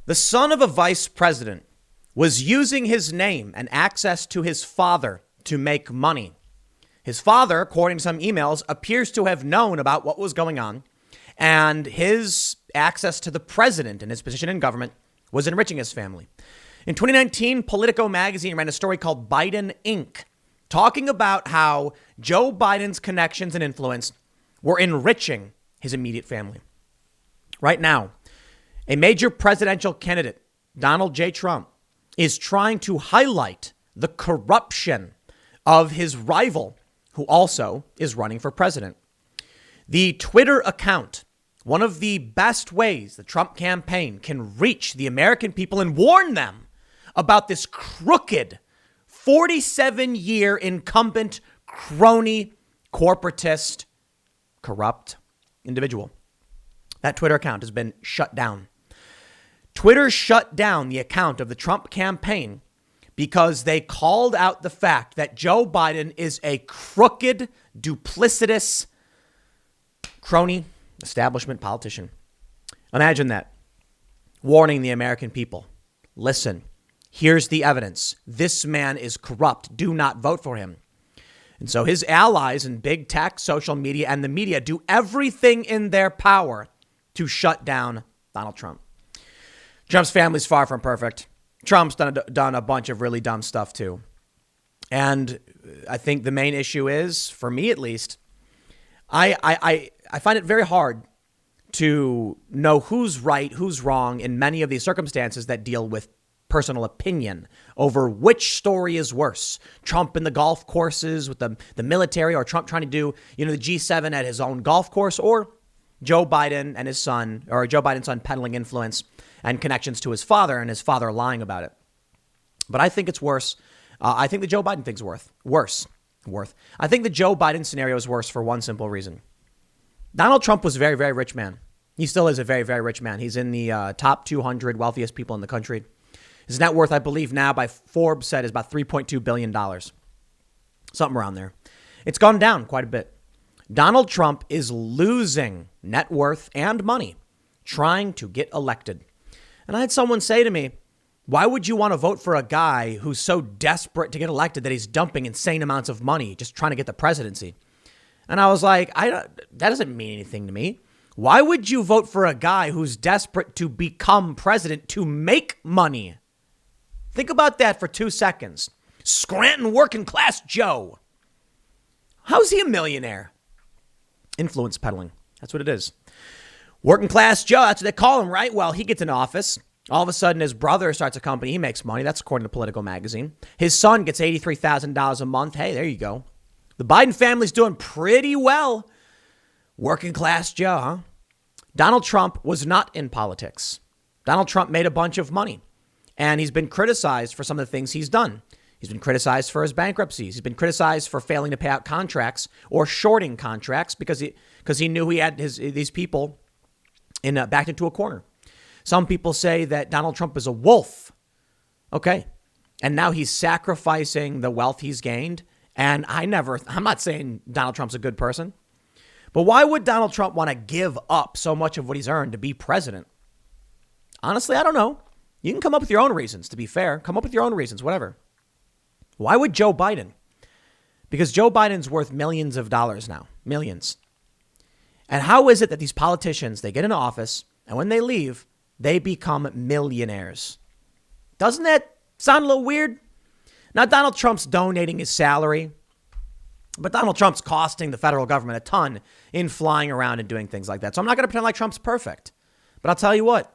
The son of a vice president was using his name and access to his father to make money. His father, according to some emails, appears to have known about what was going on, and his access to the president and his position in government was enriching his family. In 2019, Politico magazine ran a story called Biden Inc., talking about how Joe Biden's connections and influence were enriching his immediate family. Right now, a major presidential candidate, Donald J. Trump, is trying to highlight the corruption of his rival, who also is running for president. The Twitter account, one of the best ways the Trump campaign can reach the American people and warn them about this crooked 47-year incumbent, crony, corporatist, corrupt individual. That Twitter account has been shut down. Twitter shut down the account of the Trump campaign because they called out the fact that Joe Biden is a crooked, duplicitous, crony, establishment politician. Imagine that. Warning the American people. Listen, here's the evidence. This man is corrupt. Do not vote for him. And so his allies in big tech, social media, and the media do everything in their power to shut down Donald Trump. Trump's family's far from perfect. Trump's done a bunch of really dumb stuff, too. And I think the main issue is, for me at least, I find it very hard to know who's right, who's wrong in many of these circumstances that deal with personal opinion over which story is worse. Trump in the golf courses with the military, or Trump trying to do, the G7 at his own golf course, or Joe Biden and his son, or Joe Biden's son peddling influence and connections to his father and his father lying about it. But I think it's worse. I think the Joe Biden thing's worse. I think the Joe Biden scenario is worse for one simple reason. Donald Trump was a very, very rich man. He still is a very, very rich man. He's in the top 200 wealthiest people in the country. His net worth, I believe now by Forbes said, is about $3.2 billion. Something around there. It's gone down quite a bit. Donald Trump is losing net worth and money trying to get elected. And I had someone say to me, why would you want to vote for a guy who's so desperate to get elected that he's dumping insane amounts of money just trying to get the presidency? And I was like, that doesn't mean anything to me. Why would you vote for a guy who's desperate to become president to make money? Think about that for 2 seconds. Scranton working class Joe. How's he a millionaire? Influence peddling. That's what it is. Working class Joe, that's what they call him, right? Well, he gets in office. All of a sudden, his brother starts a company. He makes money. That's according to Politico magazine. His son gets $83,000 a month. Hey, there you go. The Biden family's doing pretty well. Working class Joe, huh? Donald Trump was not in politics. Donald Trump made a bunch of money, and he's been criticized for some of the things he's done. He's been criticized for his bankruptcies. He's been criticized for failing to pay out contracts or shorting contracts because he knew he had these people backed into a corner. Some people say that Donald Trump is a wolf. Okay. And now he's sacrificing the wealth he's gained. And I'm not saying Donald Trump's a good person, but why would Donald Trump want to give up so much of what he's earned to be president? Honestly, I don't know. You can come up with your own reasons, to be fair. Come up with your own reasons, whatever. Why would Joe Biden? Because Joe Biden's worth millions of dollars now. Millions. And how is it that these politicians, they get into office, and when they leave, they become millionaires? Doesn't that sound a little weird? Now, Donald Trump's donating his salary, but Donald Trump's costing the federal government a ton in flying around and doing things like that. So I'm not going to pretend like Trump's perfect. But I'll tell you what,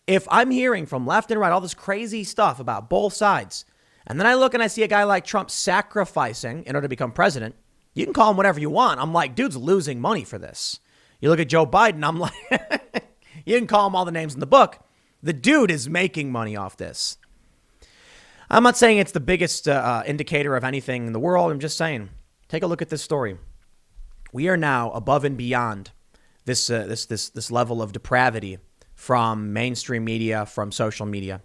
if I'm hearing from left and right all this crazy stuff about both sides, and then I look and I see a guy like Trump sacrificing in order to become president, you can call him whatever you want. I'm like, dude's losing money for this. You look at Joe Biden, I'm like, you can call him all the names in the book. The dude is making money off this. I'm not saying it's the biggest indicator of anything in the world. I'm just saying, take a look at this story. We are now above and beyond this level of depravity from mainstream media, from social media.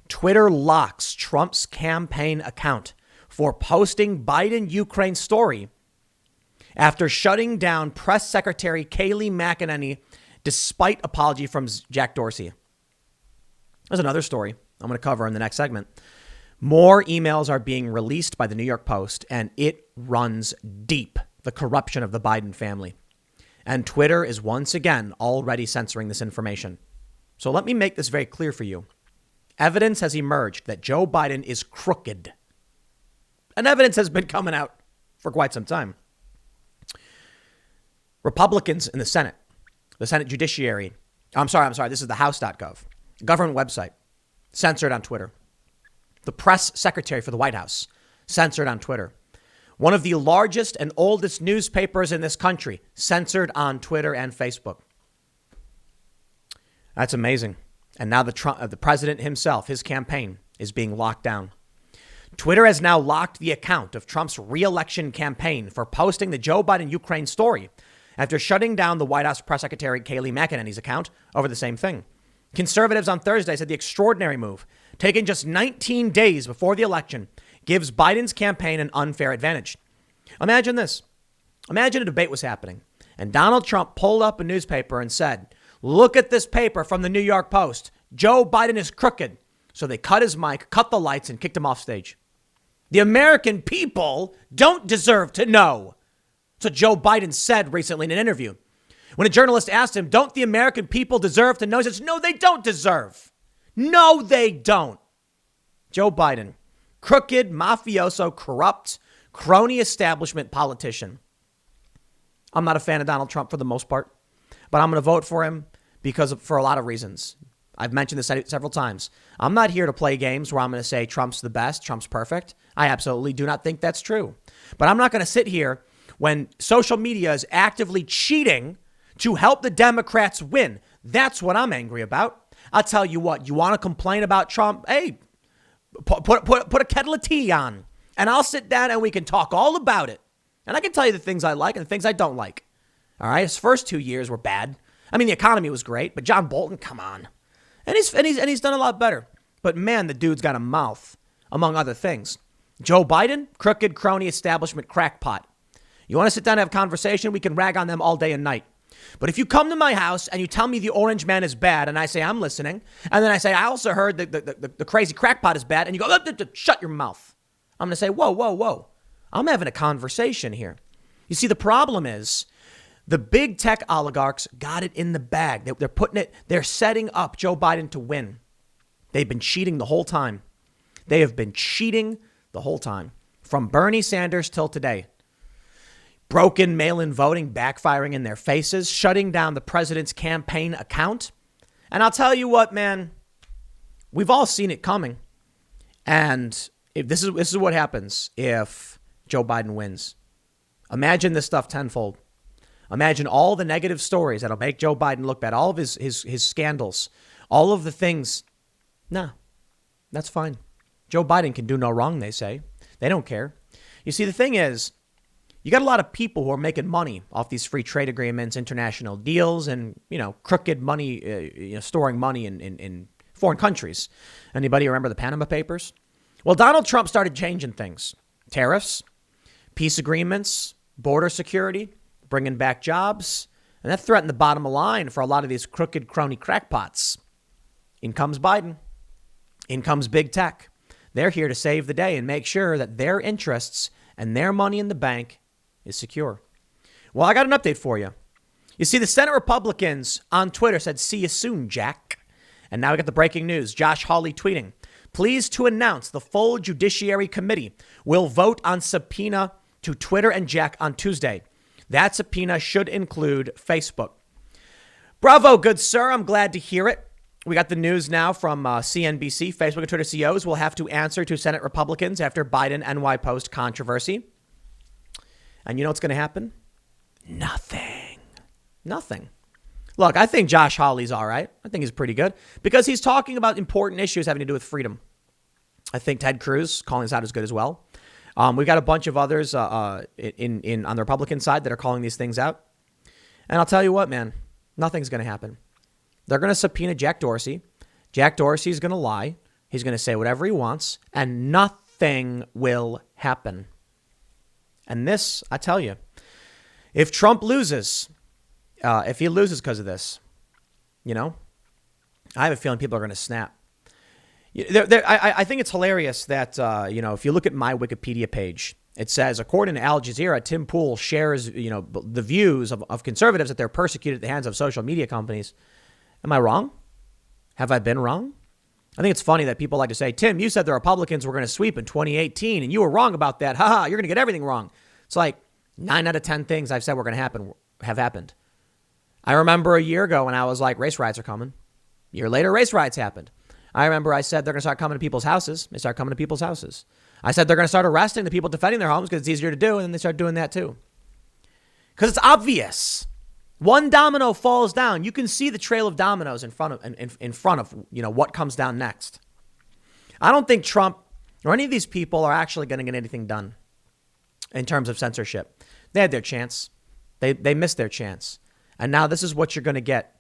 Twitter locks Trump's campaign account for posting Biden Ukraine story after shutting down press secretary Kayleigh McEnany despite apology from Jack Dorsey. There's another story I'm going to cover in the next segment. More emails are being released by the New York Post, and it runs deep, the corruption of the Biden family. And Twitter is once again already censoring this information. So let me make this very clear for you. Evidence has emerged that Joe Biden is crooked. And evidence has been coming out for quite some time. Republicans in the Senate Judiciary, I'm sorry, this is the House.gov, government website, censored on Twitter. The press secretary for the White House, censored on Twitter. One of the largest and oldest newspapers in this country, censored on Twitter and Facebook. That's amazing. And now the president himself, his campaign, is being locked down. Twitter has now locked the account of Trump's re-election campaign for posting the Joe Biden Ukraine story after shutting down the White House press secretary Kayleigh McEnany's account over the same thing. Conservatives on Thursday said the extraordinary move, taken just 19 days before the election, gives Biden's campaign an unfair advantage. Imagine this. Imagine a debate was happening and Donald Trump pulled up a newspaper and said, "Look at this paper from the New York Post. Joe Biden is crooked." So they cut his mic, cut the lights, and kicked him off stage. The American people don't deserve to know. That's what Joe Biden said recently in an interview. When a journalist asked him, "Don't the American people deserve to know?" He says, "No, they don't deserve. No, they don't." Joe Biden, crooked, mafioso, corrupt, crony establishment politician. I'm not a fan of Donald Trump for the most part, but I'm going to vote for him for a lot of reasons. I've mentioned this several times. I'm not here to play games where I'm going to say Trump's the best, Trump's perfect. I absolutely do not think that's true. But I'm not going to sit here when social media is actively cheating to help the Democrats win. That's what I'm angry about. I'll tell you what, you want to complain about Trump? Hey, put a kettle of tea on and I'll sit down and we can talk all about it. And I can tell you the things I like and the things I don't like. All right. His first 2 years were bad. I mean, the economy was great, but John Bolton, come on. And he's done a lot better. But man, the dude's got a mouth, among other things. Joe Biden, crooked, crony, establishment, crackpot. You want to sit down and have a conversation? We can rag on them all day and night. But if you come to my house and you tell me the orange man is bad, and I say I'm listening, and then I say I also heard the crazy crackpot is bad, and you go, shut your mouth. I'm going to say, whoa. I'm having a conversation here. You see, the problem is the big tech oligarchs got it in the bag. They're setting up Joe Biden to win. They've been cheating the whole time. They have been cheating the whole time, from Bernie Sanders till today. Broken mail-in voting backfiring in their faces, shutting down the president's campaign account. And I'll tell you what, man, we've all seen it coming. And if this is what happens if Joe Biden wins. Imagine this stuff tenfold. Imagine all the negative stories that'll make Joe Biden look bad, all of his scandals, all of the things. Nah, that's fine. Joe Biden can do no wrong, they say. They don't care. You see, the thing is, you got a lot of people who are making money off these free trade agreements, international deals, and, crooked money, storing money in foreign countries. Anybody remember the Panama Papers? Well, Donald Trump started changing things. Tariffs, peace agreements, border security, bringing back jobs. And that threatened the bottom line for a lot of these crooked, crony crackpots. In comes Biden. In comes big tech. They're here to save the day and make sure that their interests and their money in the bank is secure. Well, I got an update for you. You see, the Senate Republicans on Twitter said, "See you soon, Jack." And now we got the breaking news. Josh Hawley tweeting, "Pleased to announce the full Judiciary Committee will vote on subpoena to Twitter and Jack on Tuesday. That subpoena should include Facebook." Bravo, good sir. I'm glad to hear it. We got the news now from CNBC. Facebook and Twitter CEOs will have to answer to Senate Republicans after Biden NY Post controversy. And you know what's going to happen? Nothing. Look, I think Josh Hawley's all right. I think he's pretty good because he's talking about important issues having to do with freedom. I think Ted Cruz calling this out is good as well. We've got a bunch of others on the Republican side that are calling these things out. And I'll tell you what, man, nothing's going to happen. They're going to subpoena Jack Dorsey. Jack Dorsey is going to lie. He's going to say whatever he wants, and nothing will happen. And this, I tell you, if Trump loses, if he loses because of this, I have a feeling people are going to snap. I think it's hilarious that, if you look at my Wikipedia page, it says, according to Al Jazeera, Tim Pool shares, the views of conservatives that they're persecuted at the hands of social media companies. Am I wrong? Have I been wrong? I think it's funny that people like to say, Tim, you said the Republicans were going to sweep in 2018 and you were wrong about that. Haha, you're going to get everything wrong. It's like 9 out of 10 things I've said were going to happen have happened. I remember a year ago when I was like, race riots are coming. A year later, race riots happened. I remember I said they're going to start coming to people's houses. They start coming to people's houses. I said they're going to start arresting the people defending their homes because it's easier to do, and then they start doing that too. Because it's obvious. One domino falls down. You can see the trail of dominoes in front of what comes down next. I don't think Trump or any of these people are actually going to get anything done in terms of censorship. They had their chance. They missed their chance. And now this is what you're going to get.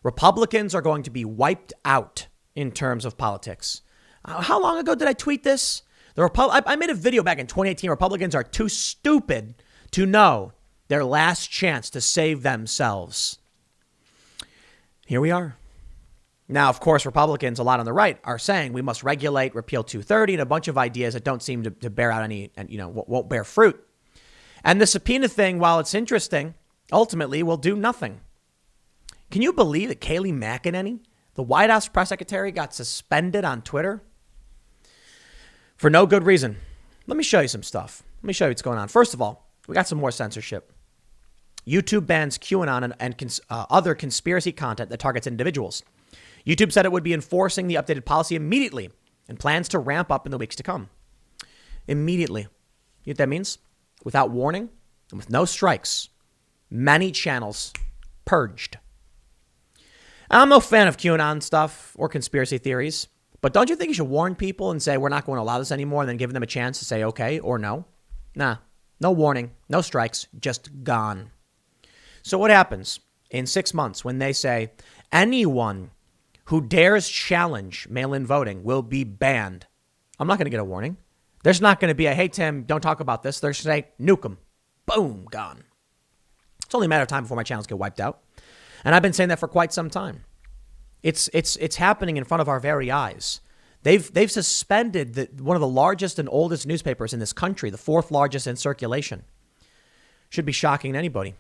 Republicans are going to be wiped out in terms of politics. How long ago did I tweet this? I made a video back in 2018. Republicans are too stupid to know their last chance to save themselves. Here we are. Now, of course, Republicans, a lot on the right, are saying we must regulate, repeal 230, and a bunch of ideas that don't seem to bear out any, and won't bear fruit. And the subpoena thing, while it's interesting, ultimately will do nothing. Can you believe that Kayleigh McEnany, the White House press secretary, got suspended on Twitter for no good reason? Let me show you some stuff. Let me show you what's going on. First of all, we got some more censorship. YouTube bans QAnon and other conspiracy content that targets individuals. YouTube said it would be enforcing the updated policy immediately and plans to ramp up in the weeks to come. Immediately. You know what that means? Without warning and with no strikes. Many channels purged. I'm no fan of QAnon stuff or conspiracy theories, but don't you think you should warn people and say, we're not going to allow this anymore, and then giving them a chance to say okay or no? Nah, no warning, no strikes, just gone. So what happens in 6 months when they say anyone who dares challenge mail-in voting will be banned? I'm not going to get a warning. There's not going to be a, hey, Tim, don't talk about this. They're going to say, nuke them. Boom, gone. It's only a matter of time before my channels get wiped out. And I've been saying that for quite some time. It's happening in front of our very eyes. They've suspended one of the largest and oldest newspapers in this country, the 4th largest in circulation. Should be shocking to anybody.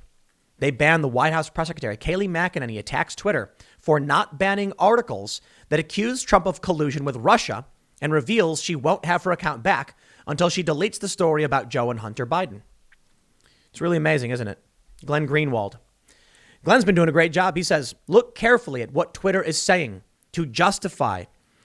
They banned the White House press secretary. Kayleigh McEnany attacks Twitter for not banning articles that accuse Trump of collusion with Russia and reveals she won't have her account back until she deletes the story about Joe and Hunter Biden. It's really amazing, isn't it? Glenn Greenwald. Glenn's been doing a great job. He says, look carefully at what Twitter is saying to justify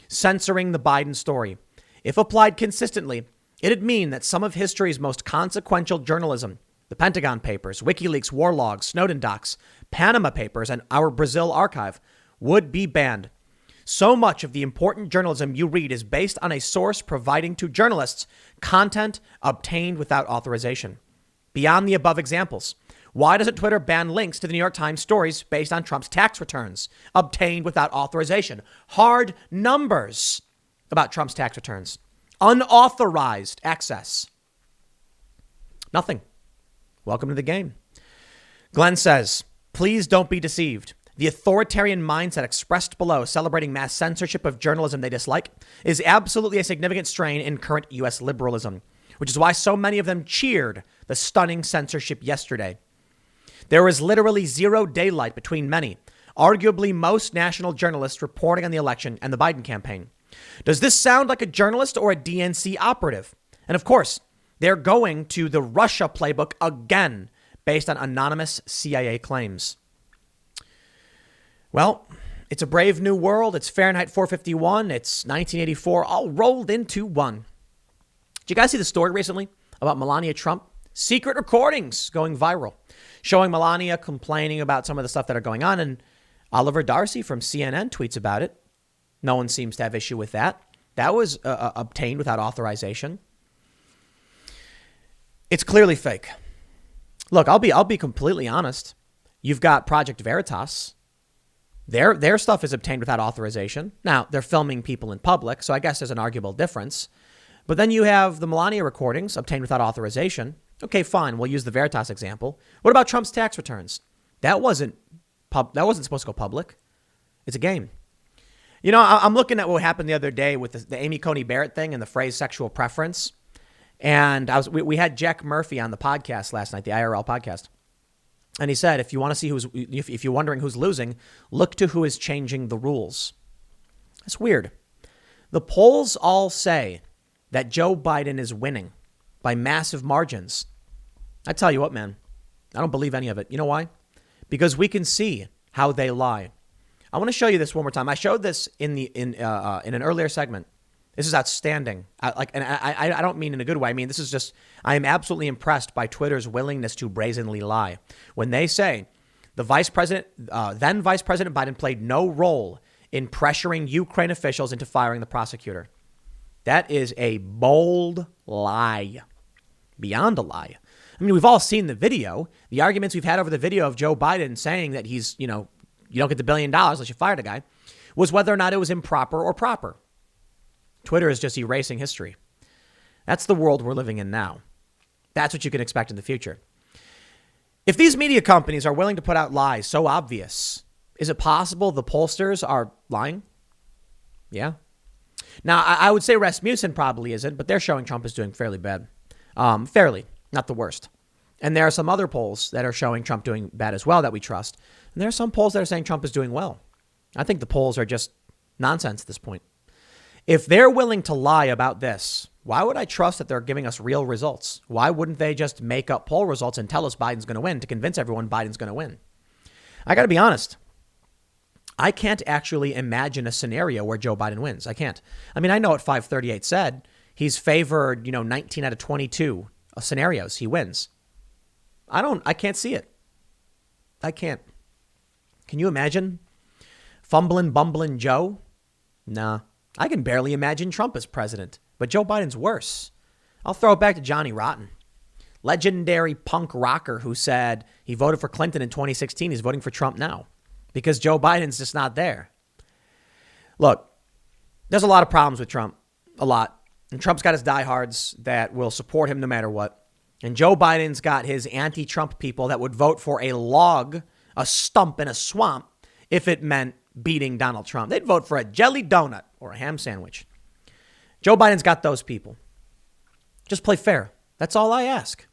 censoring the Biden story. If applied consistently, it'd mean that some of history's most consequential journalism, the Pentagon Papers, WikiLeaks war logs, Snowden docs, Panama Papers, and our Brazil archive, would be banned. So much of the important journalism you read is based on a source providing to journalists content obtained without authorization. Beyond the above examples, why doesn't Twitter ban links to the New York Times stories based on Trump's tax returns obtained without authorization? Hard numbers about Trump's tax returns. Unauthorized access. Nothing. Welcome to the game. Glenn says, please don't be deceived. The authoritarian mindset expressed below, celebrating mass censorship of journalism they dislike, is absolutely a significant strain in current U.S. liberalism, which is why so many of them cheered the stunning censorship yesterday. There is literally zero daylight between many, arguably most national journalists reporting on the election and the Biden campaign. Does this sound like a journalist or a DNC operative? And of course, they're going to the Russia playbook again, based on anonymous CIA claims. Well, it's a brave new world. It's Fahrenheit 451. It's 1984, all rolled into one. Did you guys see the story recently about Melania Trump? Secret recordings going viral, showing Melania complaining about some of the stuff that are going on. And Oliver Dorsey from CNN tweets about it. No one seems to have issue with that. That was obtained without authorization. It's clearly fake. Look, I'll be completely honest. You've got Project Veritas. Their stuff is obtained without authorization. Now, they're filming people in public, so I guess there's an arguable difference. But then you have the Melania recordings obtained without authorization. Okay, fine. We'll use the Veritas example. What about Trump's tax returns? That wasn't supposed to go public. It's a game. I'm looking at what happened the other day with the Amy Coney Barrett thing and the phrase sexual preference. And we had Jack Murphy on the podcast last night, the IRL podcast. And he said, if you want to see if you're wondering who's losing, look to who is changing the rules. It's weird. The polls all say that Joe Biden is winning by massive margins. I tell you what, man, I don't believe any of it. You know why? Because we can see how they lie. I want to show you this one more time. I showed this in an earlier segment. This is outstanding. I don't mean in a good way. I mean, I am absolutely impressed by Twitter's willingness to brazenly lie. When they say then Vice President Biden played no role in pressuring Ukraine officials into firing the prosecutor. That is a bold lie. Beyond a lie. I mean, we've all seen the video. The arguments we've had over the video of Joe Biden saying that he's, you don't get the $1 billion unless you fire the guy, was whether or not it was improper or proper. Twitter is just erasing history. That's the world we're living in now. That's what you can expect in the future. If these media companies are willing to put out lies so obvious, is it possible the pollsters are lying? Yeah. Now, I would say Rasmussen probably isn't, but they're showing Trump is doing fairly bad. Fairly, not the worst. And there are some other polls that are showing Trump doing bad as well that we trust. And there are some polls that are saying Trump is doing well. I think the polls are just nonsense at this point. If they're willing to lie about this, why would I trust that they're giving us real results? Why wouldn't they just make up poll results and tell us Biden's going to win to convince everyone Biden's going to win? I got to be honest. I can't actually imagine a scenario where Joe Biden wins. I can't. I mean, I know what 538 said. He's favored, 19 out of 22 scenarios. He wins. I can't see it. I can't. Can you imagine fumbling, bumbling Joe? Nah. I can barely imagine Trump as president, but Joe Biden's worse. I'll throw it back to Johnny Rotten, legendary punk rocker who said he voted for Clinton in 2016. He's voting for Trump now because Joe Biden's just not there. Look, there's a lot of problems with Trump, a lot. And Trump's got his diehards that will support him no matter what. And Joe Biden's got his anti-Trump people that would vote for a log, a stump in a swamp if it meant beating Donald Trump. They'd vote for a jelly donut or a ham sandwich. Joe Biden's got those people. Just play fair. That's all I ask.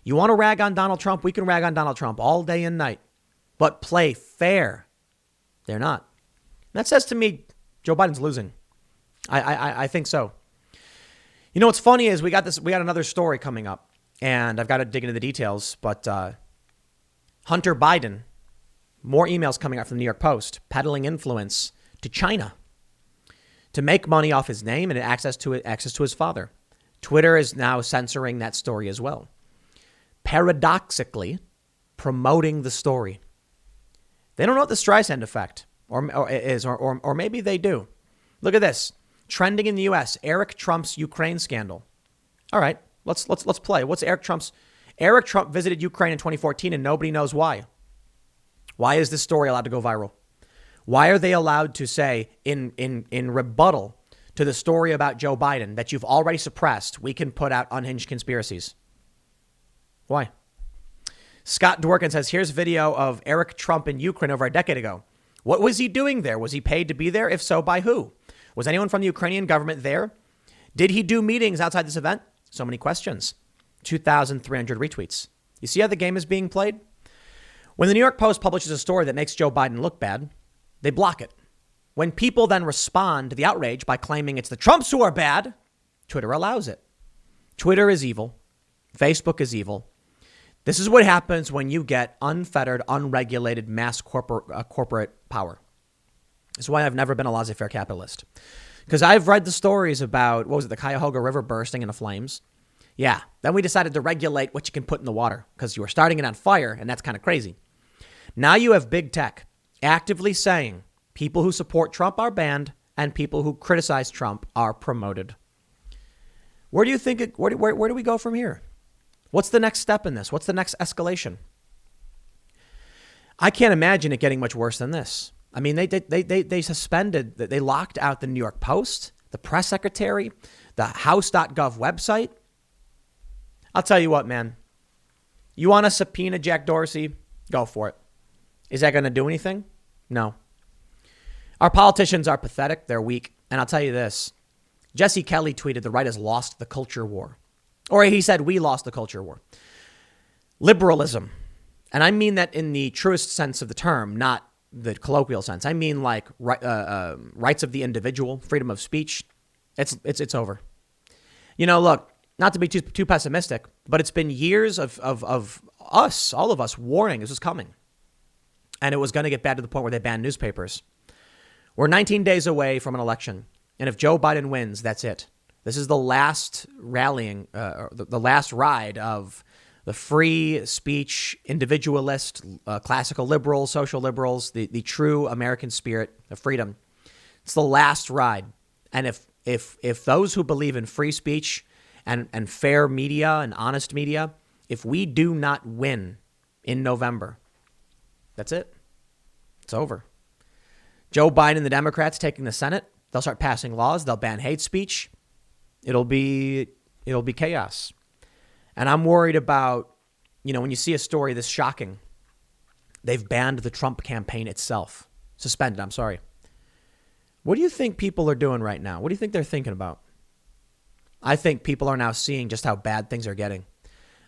You want to rag on Donald Trump? We can rag on Donald Trump all day and night. But play fair. They're not. That says to me, Joe Biden's losing. I think so. What's funny is we got another story coming up, and I've got to dig into the details, but Hunter Biden, more emails coming out from the New York Post, peddling influence to China to make money off his name and access to his father. Twitter is now censoring that story as well, paradoxically promoting the story. They don't know what the Streisand effect or maybe they do. Look at this. Trending in the U.S., Eric Trump's Ukraine scandal. All right, let's play. What's Eric Trump visited Ukraine in 2014 and nobody knows why. Why is this story allowed to go viral? Why are they allowed to say in rebuttal to the story about Joe Biden that you've already suppressed, we can put out unhinged conspiracies? Why? Scott Dworkin says, here's video of Eric Trump in Ukraine over a decade ago. What was he doing there? Was he paid to be there? If so, by who? Was anyone from the Ukrainian government there? Did he do meetings outside this event? So many questions. 2,300 retweets. You see how the game is being played? When the New York Post publishes a story that makes Joe Biden look bad, they block it. When people then respond to the outrage by claiming it's the Trumps who are bad, Twitter allows it. Twitter is evil. Facebook is evil. This is what happens when you get unfettered, unregulated mass corporate power. This is why I've never been a laissez-faire capitalist. Because I've read the stories about, the Cuyahoga River bursting into flames. Yeah, then we decided to regulate what you can put in the water because you were starting it on fire, and that's kind of crazy. Now you have big tech actively saying people who support Trump are banned and people who criticize Trump are promoted. Where do you think where do we go from here? What's the next step in this? What's the next escalation? I can't imagine it getting much worse than this. I mean, they suspended, they locked out the New York Post, the press secretary, the house.gov website. I'll tell you what, man. You want to subpoena Jack Dorsey? Go for it. Is that going to do anything? No. Our politicians are pathetic. They're weak. And I'll tell you this. Jesse Kelly tweeted the right has lost the culture war. Or he said we lost the culture war. Liberalism. And I mean that in the truest sense of the term, not the colloquial sense. I mean like rights of the individual, freedom of speech. It's over. You know, look, not to be too pessimistic, but it's been years of us, all of us, warning this was coming. And it was going to get bad to the point where they banned newspapers. We're 19 days away from an election. And if Joe Biden wins, that's it. This is the last rallying, the last ride of the free speech, individualist, classical liberals, social liberals, the true American spirit of freedom. It's the last ride. And if those who believe in free speech and fair media and honest media, if we do not win in November, that's it. It's over. Joe Biden and the Democrats taking the Senate, they'll start passing laws. They'll ban hate speech. It'll be chaos. And I'm worried about, you know, when you see a story this shocking, they've banned the Trump campaign itself. Suspended, I'm sorry. What do you think people are doing right now? What do you think they're thinking about? I think people are now seeing just how bad things are getting.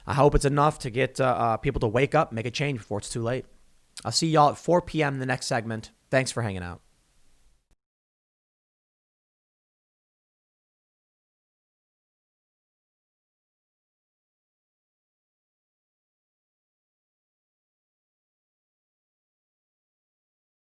I hope it's enough to get people to wake up, make a change before it's too late. I'll see y'all at 4 p.m. in the next segment. Thanks for hanging out.